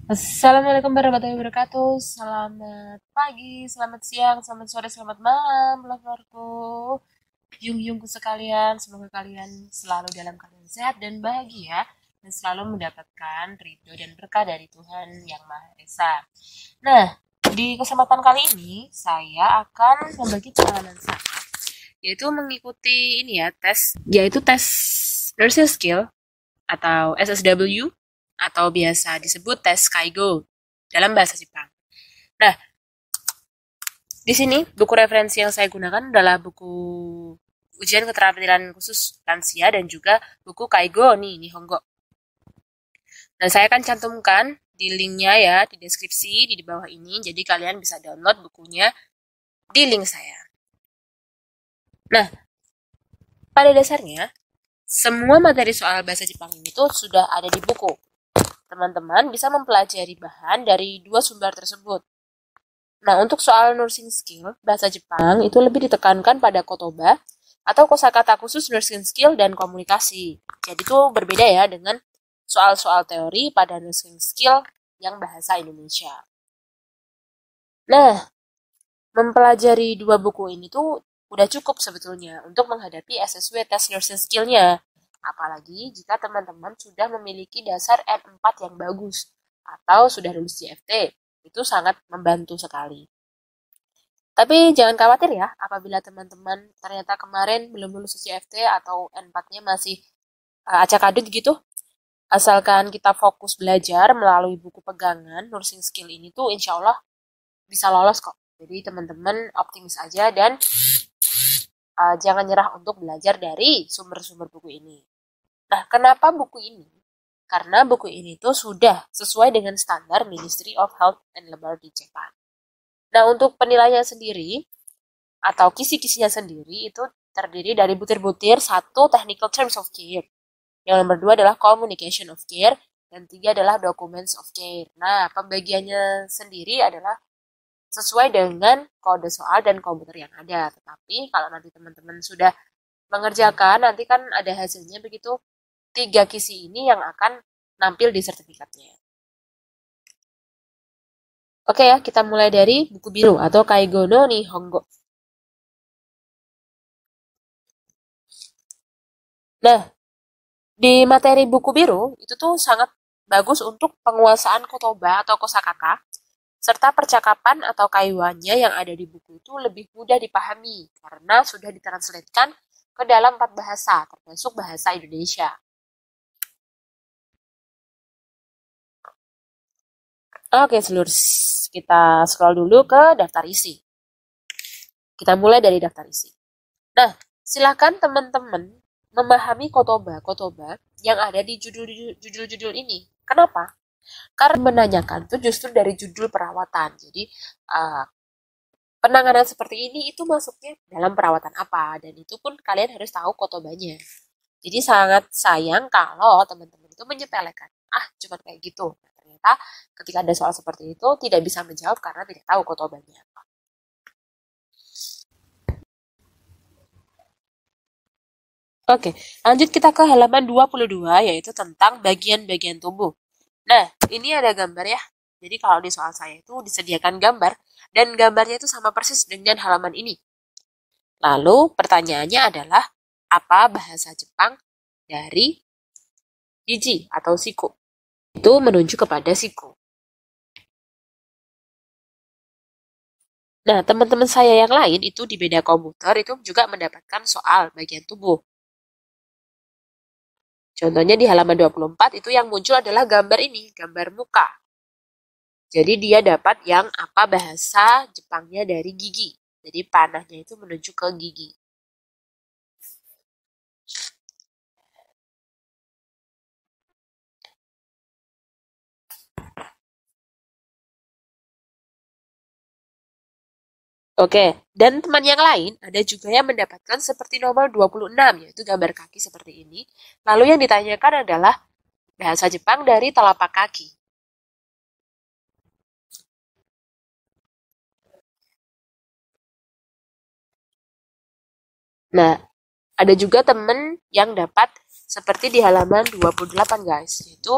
Assalamualaikum warahmatullahi wabarakatuh. Selamat pagi, selamat siang, selamat sore, selamat malam, loverku. Yung-yungku sekalian, semoga kalian selalu dalam keadaan sehat dan bahagia dan selalu mendapatkan ridho dan berkah dari Tuhan Yang Maha Esa. Nah, di kesempatan kali ini saya akan membagi pengalaman saya, yaitu mengikuti ini ya yaitu tes nursing skill atau SSW atau biasa disebut tes Kaigo dalam bahasa Jepang. Nah, di sini buku referensi yang saya gunakan adalah buku ujian keterampilan khusus lansia dan juga buku Kaigo nih, Nihongo. Dan saya akan cantumkan di linknya ya, di deskripsi di bawah ini, jadi kalian bisa download bukunya di link saya. Nah, pada dasarnya, semua materi soal bahasa Jepang ini tuh sudah ada di buku. Teman-teman bisa mempelajari bahan dari dua sumber tersebut. Nah, untuk soal nursing skill, bahasa Jepang itu lebih ditekankan pada kotoba atau kosakata khusus nursing skill dan komunikasi. Jadi itu berbeda ya dengan soal-soal teori pada nursing skill yang bahasa Indonesia. Nah, mempelajari dua buku ini tuh udah cukup sebetulnya untuk menghadapi SSW tes nursing skill-nya. Apalagi jika teman-teman sudah memiliki dasar N4 yang bagus atau sudah lulus CFT. Itu sangat membantu sekali. Tapi jangan khawatir ya, apabila teman-teman ternyata kemarin belum lulus CFT atau N4-nya masih acak-adut gitu. Asalkan kita fokus belajar melalui buku pegangan, nursing skill ini tuh insya Allah bisa lolos kok. Jadi teman-teman optimis aja dan jangan nyerah untuk belajar dari sumber-sumber buku ini. Nah, kenapa buku ini? Karena buku ini tuh sudah sesuai dengan standar Ministry of Health and Labour di Jepang. Nah, untuk penilaian sendiri atau kisi-kisinya sendiri itu terdiri dari butir-butir satu technical terms of care. Yang nomor dua adalah communication of care dan tiga adalah documents of care. Nah, pembagiannya sendiri adalah sesuai dengan kode soal dan komputer yang ada. Tetapi kalau nanti teman-teman sudah mengerjakan, nanti kan ada hasilnya begitu. Tiga kisi ini yang akan nampil di sertifikatnya. Oke ya, kita mulai dari buku biru atau Kaigo no Nihongo. Nah, di materi buku biru itu tuh sangat bagus untuk penguasaan kotoba atau kosakata serta percakapan atau kaiwannya yang ada di buku itu lebih mudah dipahami karena sudah ditranslatekan ke dalam 4 bahasa termasuk bahasa Indonesia. Oke, seluruh kita scroll dulu ke daftar isi. Kita mulai dari daftar isi. Nah, silakan teman-teman memahami kotoba-kotoba yang ada di judul-judul ini. Kenapa? Karena menanyakan itu justru dari judul perawatan. Jadi, uh, penanganan seperti ini itu masuknya dalam perawatan apa, dan itu pun kalian harus tahu kotobanya. Jadi sangat sayang kalau teman-teman itu menyepelekan, cuma kayak gitu. Nah, ternyata ketika ada soal seperti itu tidak bisa menjawab karena tidak tahu kotobanya. Oke, lanjut kita ke halaman 22 yaitu tentang bagian-bagian tubuh. Nah, ini ada gambar ya. Jadi kalau di soal saya itu disediakan gambar dan gambarnya itu sama persis dengan halaman ini. Lalu pertanyaannya adalah apa bahasa Jepang dari hiji atau siku? Itu menunjuk kepada siku. Nah, teman-teman saya yang lain itu di beda komputer itu juga mendapatkan soal bagian tubuh. Contohnya di halaman 24 itu yang muncul adalah gambar ini, gambar muka. Jadi dia dapat yang apa bahasa Jepangnya dari gigi. Jadi panahnya itu menuju ke gigi. Oke, dan teman yang lain ada juga yang mendapatkan seperti nomor 26, yaitu gambar kaki seperti ini. Lalu yang ditanyakan adalah bahasa Jepang dari telapak kaki. Nah, ada juga teman yang dapat seperti di halaman 28 guys, yaitu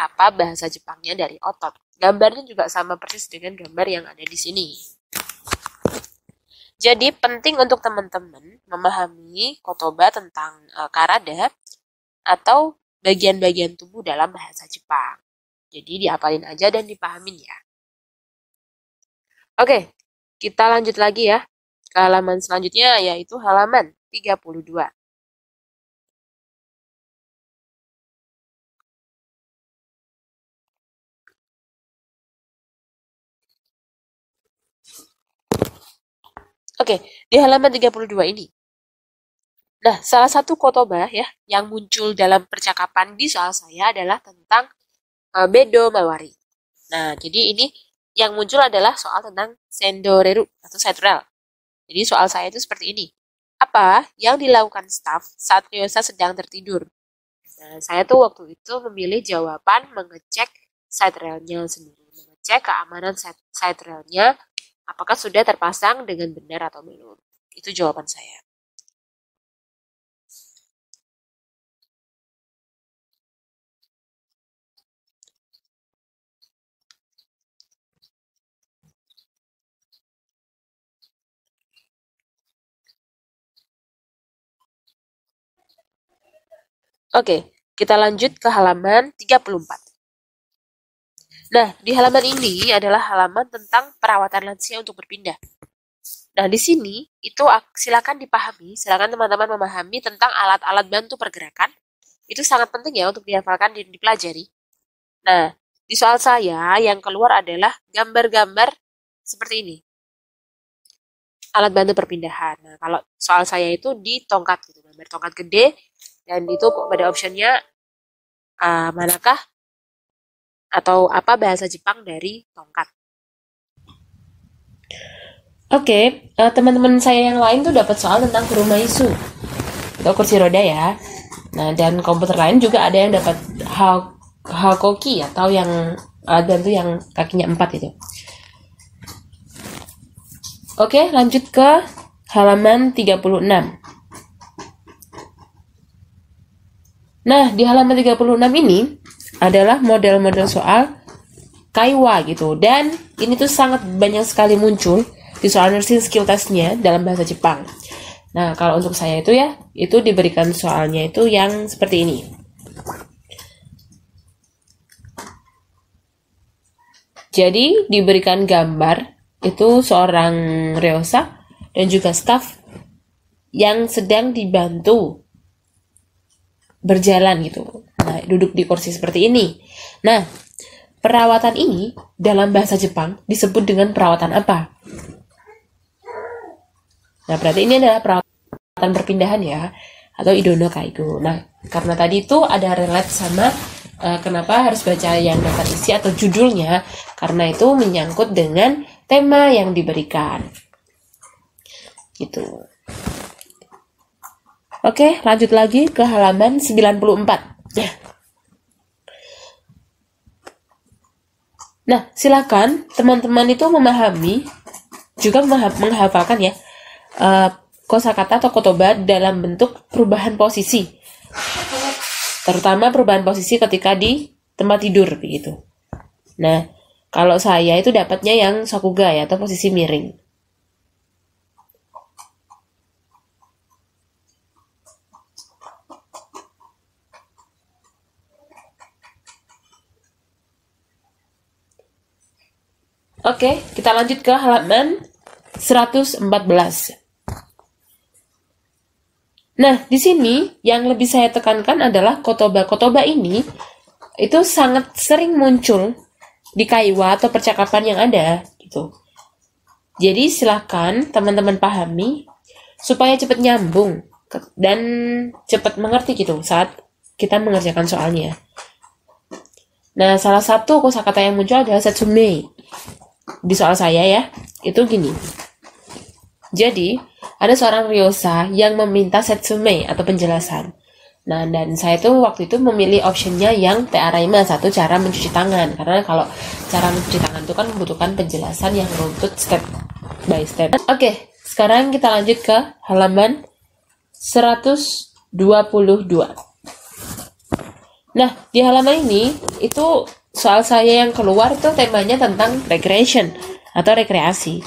apa bahasa Jepangnya dari otot. Gambarnya juga sama persis dengan gambar yang ada di sini. Jadi penting untuk teman-teman memahami kotoba tentang karada atau bagian-bagian tubuh dalam bahasa Jepang. Jadi diapalin aja dan dipahamin ya. Oke, kita lanjut lagi ya ke halaman selanjutnya, yaitu halaman 32. Oke, di halaman 32 ini. Nah, salah satu kotoba ya yang muncul dalam percakapan di soal saya adalah tentang bedo mawari. Nah, jadi ini yang muncul adalah soal tentang sendoreru atau side rail. Jadi soal saya itu seperti ini. Apa yang dilakukan staf saat Ryosa sedang tertidur? Nah, saya tuh waktu itu memilih jawaban mengecek side railnya sendiri. Mengecek keamanan side railnya apakah sudah terpasang dengan benar atau belum. Itu jawaban saya. Oke, kita lanjut ke halaman 34. Nah, di halaman ini adalah halaman tentang perawatan lansia untuk berpindah. Nah, di sini itu silakan dipahami, silakan teman-teman memahami tentang alat-alat bantu pergerakan. Itu sangat penting ya untuk dihafalkan dan dipelajari. Nah, di soal saya yang keluar adalah gambar-gambar seperti ini. Alat bantu perpindahan. Nah, kalau soal saya itu di tongkat gitu, gambar tongkat gede, dan itu pada optionnya manakah atau apa bahasa Jepang dari tongkat. Oke, teman-teman saya yang lain tuh dapat soal tentang kurumaisu atau kursi roda ya. Nah, dan komputer lain juga ada yang dapat hakoki atau yang alat bantu yang kakinya 4 itu. Oke, lanjut ke halaman 36. Nah, di halaman 36 ini adalah model-model soal kaiwa gitu. Dan ini tuh sangat banyak sekali muncul di soal nursing skill testnya dalam bahasa Jepang. Nah, kalau untuk saya itu ya, itu diberikan soalnya itu yang seperti ini. Jadi, diberikan gambar itu seorang ryosa dan juga staf yang sedang dibantu berjalan gitu. Nah, duduk di kursi seperti ini. Nah, perawatan ini dalam bahasa Jepang disebut dengan perawatan apa? Nah, berarti ini adalah perawatan perpindahan ya, atau idono kaigo. Nah, karena tadi itu ada relate sama kenapa harus baca yang daftar isi atau judulnya, karena itu menyangkut dengan tema yang diberikan. Gitu. Oke, lanjut lagi ke halaman 94. Nah, silakan teman-teman itu memahami, juga menghafalkan ya, kosakata atau kotoba dalam bentuk perubahan posisi. Terutama perubahan posisi ketika di tempat tidur, begitu. Nah, kalau saya itu dapatnya yang sakuga ya, atau posisi miring. Oke, kita lanjut ke halaman 114. Nah, di sini yang lebih saya tekankan adalah kotoba-kotoba ini itu sangat sering muncul di kaiwa atau percakapan yang ada gitu. Jadi silakan teman-teman pahami supaya cepat nyambung dan cepat mengerti gitu saat kita mengerjakan soalnya. Nah, salah satu kosakata yang muncul adalah setsume. Di soal saya ya, itu gini. Jadi, ada seorang ryosa yang meminta setsume atau penjelasan. Nah, dan saya tuh waktu itu memilih optionnya yang tearaima, satu cara mencuci tangan. Karena kalau cara mencuci tangan itu kan membutuhkan penjelasan yang runtut step by step. Oke, sekarang kita lanjut ke halaman 122. Nah, di halaman ini itu soal saya yang keluar itu temanya tentang recreation atau rekreasi.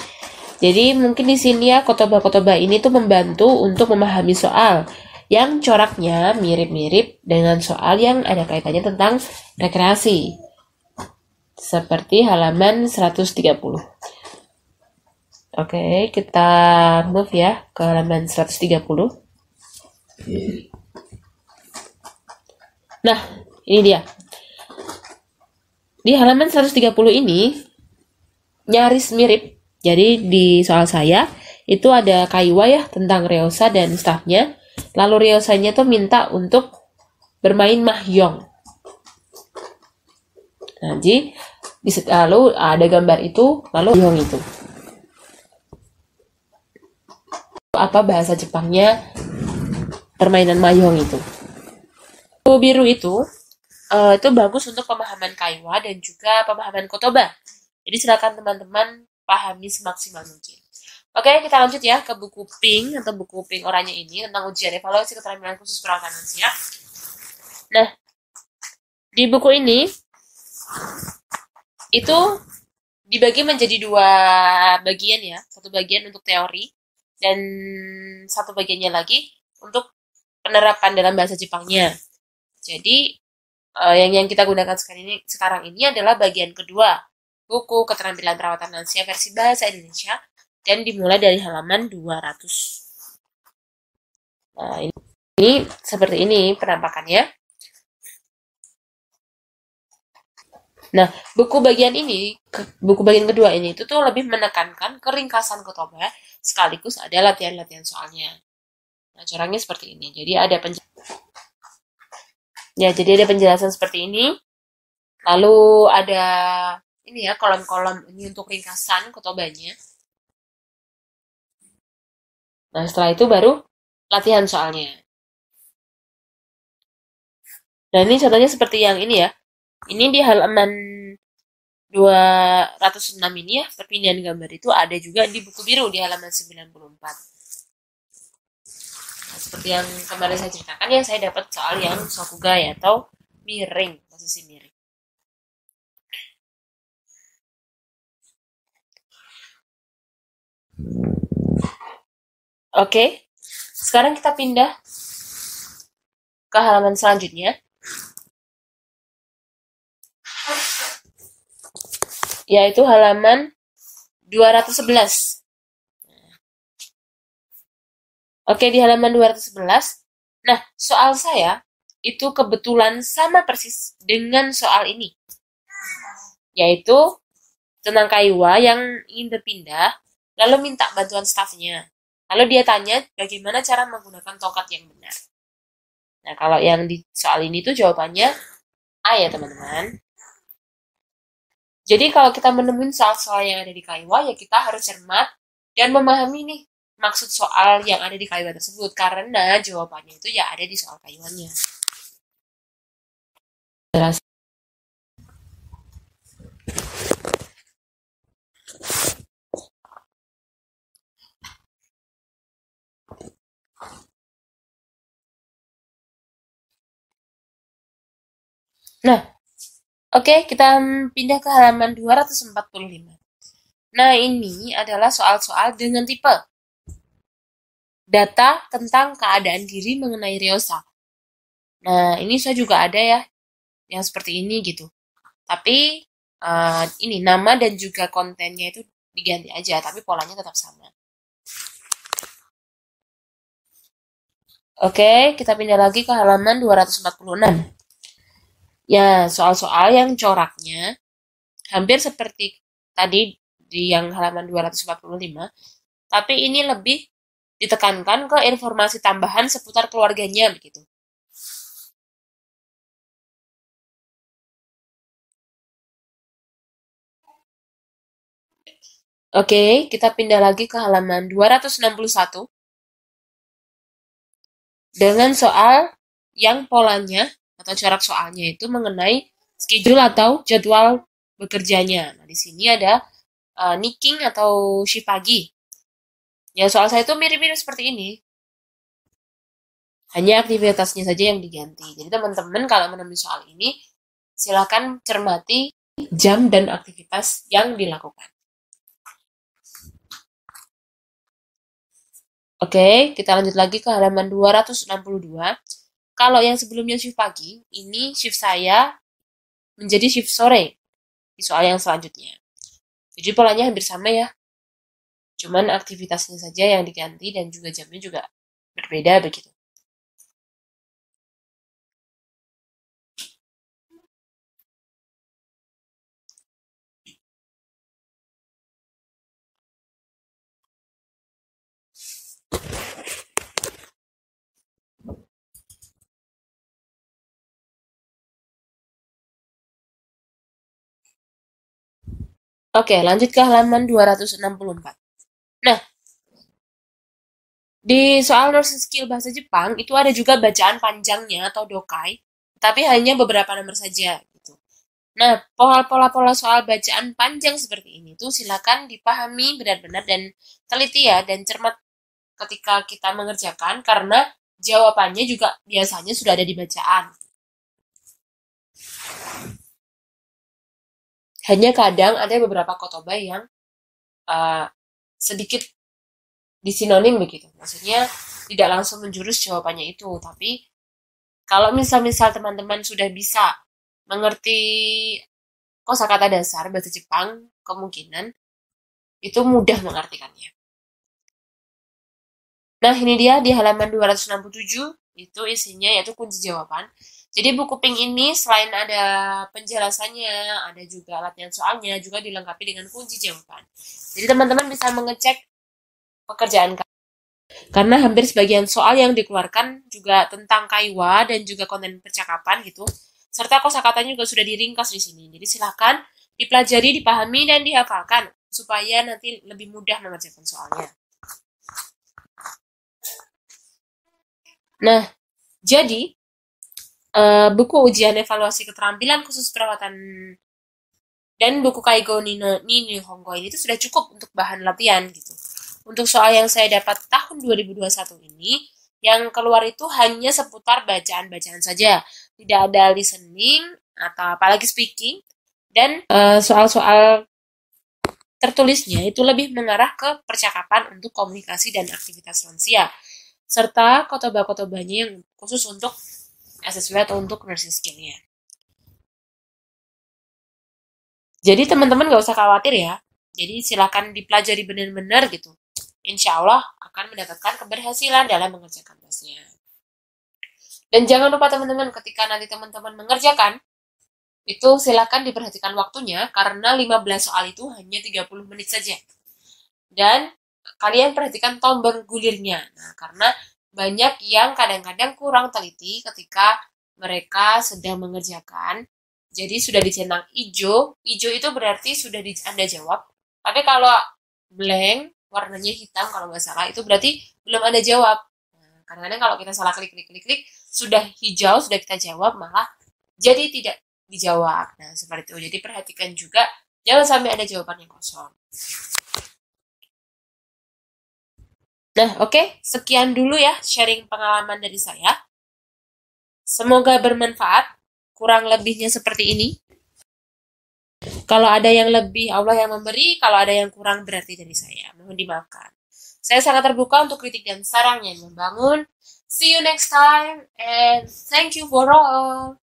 Jadi mungkin di sini ya kotoba-kotoba ini tuh membantu untuk memahami soal yang coraknya mirip-mirip dengan soal yang ada kaitannya tentang rekreasi. Seperti halaman 130. Oke, kita move ya ke halaman 130. Nah, ini dia. Di halaman 130 ini nyaris mirip. Jadi di soal saya itu ada Kaiwa ya tentang Ryosa dan stafnya. Lalu Ryosanya tuh minta untuk bermain mahjong. Nah, jadi lalu ada gambar itu, lalu mahjong itu. Apa bahasa Jepangnya permainan mahjong itu? Buku biru itu bagus untuk pemahaman Kaiwa dan juga pemahaman Kotoba. Jadi silakan teman-teman pahami semaksimal mungkin. Oke, kita lanjut ya ke buku pink atau buku pink oranye ini tentang ujian evaluasi keterampilan khusus perawatan lansia. Nah, di buku ini itu dibagi menjadi dua bagian ya. Satu bagian untuk teori dan satu bagiannya lagi untuk penerapan dalam bahasa Jepangnya. Jadi yang kita gunakan sekarang ini adalah bagian kedua buku keterampilan perawatan lansia versi bahasa Indonesia dan dimulai dari halaman 200. Nah, ini seperti ini penampakannya. Nah, buku bagian kedua ini itu tuh lebih menekankan keringkasan kotoba sekaligus ada latihan-latihan soalnya. Nah, caranya seperti ini. Jadi ada penjelasan seperti ini. Lalu ada ini ya kolom-kolom ini untuk ringkasan kotobanya. Nah, setelah itu baru latihan soalnya. Nah, ini contohnya seperti yang ini ya. Ini di halaman 206 ini ya, perpindahan gambar itu ada juga di buku biru di halaman 94. Nah, seperti yang kemarin saya ceritakan ya, saya dapat soal yang sokugai atau miring, posisi miring. Oke, sekarang kita pindah ke halaman selanjutnya, yaitu halaman 211. Oke, di halaman 211. Nah, soal saya itu kebetulan sama persis dengan soal ini. Yaitu tentang Kaiwa yang ingin berpindah, lalu minta bantuan stafnya. Lalu dia tanya bagaimana cara menggunakan tongkat yang benar. Nah, kalau yang di soal ini tuh jawabannya A ya, teman-teman. Jadi kalau kita menemukan soal-soal yang ada di Kaiwa, ya kita harus cermat dan memahami nih maksud soal yang ada di Kaiwa tersebut. Karena jawabannya itu ya ada di soal Kaiwanya. Nah, oke, kita pindah ke halaman 245. Nah, ini adalah soal-soal dengan tipe data tentang keadaan diri mengenai Ryosa. Nah, ini saya juga ada ya, yang seperti ini gitu. Tapi, ini nama dan juga kontennya itu diganti aja, tapi polanya tetap sama. Oke, kita pindah lagi ke halaman 246. Ya, soal-soal yang coraknya hampir seperti tadi di yang halaman 245, tapi ini lebih ditekankan ke informasi tambahan seputar keluarganya begitu. Oke, kita pindah lagi ke halaman 261 dengan soal yang polanya atau corak soalnya itu mengenai schedule atau jadwal bekerjanya. Nah, di sini ada nicking atau shift pagi. Ya, soal saya itu mirip-mirip seperti ini. Hanya aktivitasnya saja yang diganti. Jadi teman-teman kalau menemui soal ini, silakan cermati jam dan aktivitas yang dilakukan. Oke, kita lanjut lagi ke halaman 262. Kalau yang sebelumnya shift pagi, ini shift saya menjadi shift sore di soal yang selanjutnya. Jadi polanya hampir sama ya. Cuman aktivitasnya saja yang diganti dan juga jamnya juga berbeda begitu. Oke, lanjut ke halaman 264. Nah, di soal nursing skill bahasa Jepang itu ada juga bacaan panjangnya atau dokai, tapi hanya beberapa nomor saja gitu. Nah, pola-pola soal bacaan panjang seperti ini tuh silakan dipahami benar-benar dan teliti ya dan cermat ketika kita mengerjakan karena jawabannya juga biasanya sudah ada di bacaan. Hanya kadang ada beberapa kotoba yang sedikit disinonim begitu. Maksudnya tidak langsung menjurus jawabannya itu, tapi kalau misal teman-teman sudah bisa mengerti kosakata dasar bahasa Jepang, kemungkinan itu mudah mengartikannya. Nah, ini dia di halaman 267, itu isinya yaitu kunci jawaban. Jadi buku pink ini selain ada penjelasannya, ada juga latihan soalnya, juga dilengkapi dengan kunci jawaban. Jadi teman-teman bisa mengecek pekerjaan kalian. Karena hampir sebagian soal yang dikeluarkan juga tentang kaiwa dan juga konten percakapan gitu. Serta kosakatanya juga sudah diringkas di sini. Jadi silakan dipelajari, dipahami, dan dihafalkan supaya nanti lebih mudah mengerjakan soalnya. Nah, jadi buku ujian evaluasi keterampilan khusus perawatan dan buku Kaigo ni Nihongo ini itu sudah cukup untuk bahan latihan gitu. Untuk soal yang saya dapat tahun 2021 ini, yang keluar itu hanya seputar bacaan-bacaan saja. Tidak ada listening atau apalagi speaking. Dan soal-soal tertulisnya itu lebih mengarah ke percakapan untuk komunikasi dan aktivitas lansia. Serta kotoba-kotobanya yang khusus untuk SSW atau untuk nursing skill-nya. Jadi teman-teman gak usah khawatir ya. Jadi silakan dipelajari benar-benar gitu. Insya Allah akan mendapatkan keberhasilan dalam mengerjakan tugasnya. Dan jangan lupa teman-teman ketika nanti teman-teman mengerjakan, itu silakan diperhatikan waktunya karena 15 soal itu hanya 30 menit saja. Dan kalian perhatikan tombol gulirnya. Nah, karena banyak yang kadang-kadang kurang teliti ketika mereka sedang mengerjakan. Jadi sudah dicentang hijau. Hijau itu berarti sudah Anda jawab. Tapi kalau blank, warnanya hitam kalau nggak salah, itu berarti belum Anda jawab. Nah, kadang-kadang kalau kita salah klik, sudah hijau, sudah kita jawab, malah jadi tidak dijawab. Nah, seperti itu. Jadi perhatikan juga, jangan sampai ada jawaban yang kosong. Nah, oke. Sekian dulu ya sharing pengalaman dari saya. Semoga bermanfaat. Kurang lebihnya seperti ini. Kalau ada yang lebih, Allah yang memberi. Kalau ada yang kurang, berarti dari saya. Mohon dimaafkan. Saya sangat terbuka untuk kritik dan saran yang membangun. See you next time. And thank you for all.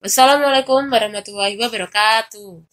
Wassalamualaikum warahmatullahi wabarakatuh.